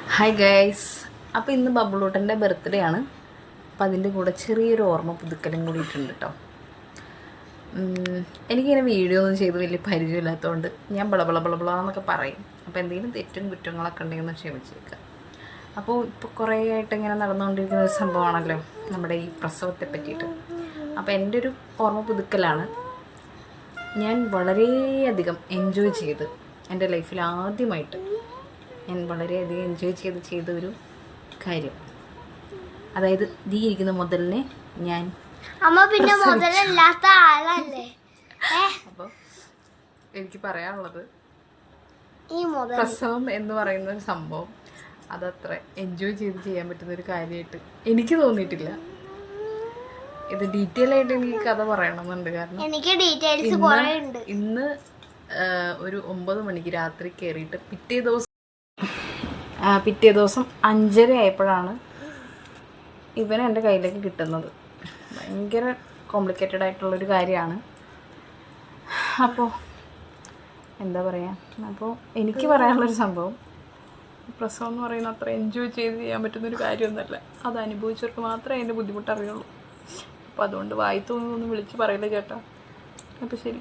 Hi guys. അപ്പോൾ ഇന്ന് ബബ്ലൂട്ടൻ്റെ birthday ആണ്. അപ്പോൾ അതിൻ്റെ കൂടെ ചെറിയൊരു ഓർമ്മ പുതുക്കലും കൂടിയിട്ടുണ്ട് കേട്ടോ. എനിക്കിങ്ങനെ വീഡിയോ ഒന്നും ചെയ്ത് വലിയ പരിചയമില്ലാത്തതുകൊണ്ട് ഞാൻ ബളബളന്നൊക്കെ പറയും. അപ്പോൾ എന്തെങ്കിലും തെറ്റും കുറ്റങ്ങളൊക്കെ ഉണ്ടെങ്കിൽ ക്ഷമിച്ചേക്കുക. അപ്പോൾ ഇപ്പോൾ കുറേ ആയിട്ട് ഇങ്ങനെ നടന്നുകൊണ്ടിരിക്കുന്ന ഒരു സംഭവമാണല്ലോ നമ്മുടെ ഈ പ്രസവത്തെ പറ്റിയിട്ട്. അപ്പോൾ എൻ്റെ ഒരു ഓർമ്മ പുതുക്കലാണ്. ഞാൻ വളരെയധികം എൻജോയ് ചെയ്ത് എൻ്റെ ലൈഫിൽ ആദ്യമായിട്ട് ഞാൻ വളരെയധികം എൻജോയ് ചെയ്തൊരു കാര്യം, അതായത് ദീ ഇരിക്കുന്ന മുതലിനെ ഞാൻ പിന്നെ മുതലില്ലാത്ത ആളല്ലേ. അപ്പോൾ എനിക്ക് പറയാനുള്ളത്, ഈ പ്രസവം എന്ന് പറയുന്ന ഒരു സംഭവം അതത്ര എൻജോയ് ചെയ്യാൻ പറ്റുന്ന ഒരു കാര്യമായിട്ട് എനിക്ക് തോന്നിയിട്ടില്ല. ഇത് ഡീറ്റെയിൽ ആയിട്ട് എനിക്ക് കഥ പറയണമെന്നുണ്ട്. കാരണം എനിക്ക് ഡീറ്റെയിൽസ് ഇന്ന് ഒരു 9 മണിക്ക് രാത്രി കയറിയിട്ട് പിറ്റേ ദിവസം 5:30 ആയപ്പോഴാണ് ഇവൻ എൻ്റെ കയ്യിലേക്ക് കിട്ടുന്നത്. ഭയങ്കര കോംപ്ലിക്കേറ്റഡ് ആയിട്ടുള്ളൊരു കാര്യമാണ്. അപ്പോൾ എന്താ പറയുക, അപ്പോൾ എനിക്ക് പറയാനുള്ളൊരു സംഭവം, പ്രസവം എന്ന് പറയുന്നത് അത്ര എൻജോയ് ചെയ്യാൻ പറ്റുന്നൊരു കാര്യമൊന്നുമല്ല. അത് അനുഭവിച്ചവർക്ക് മാത്രമേ അതിൻ്റെ ബുദ്ധിമുട്ട് അറിയുള്ളൂ. അപ്പോൾ അതുകൊണ്ട് വായി തോന്നുന്നൊന്നും വിളിച്ച് പറയില്ല ചേട്ടാ. അപ്പോൾ ശരി.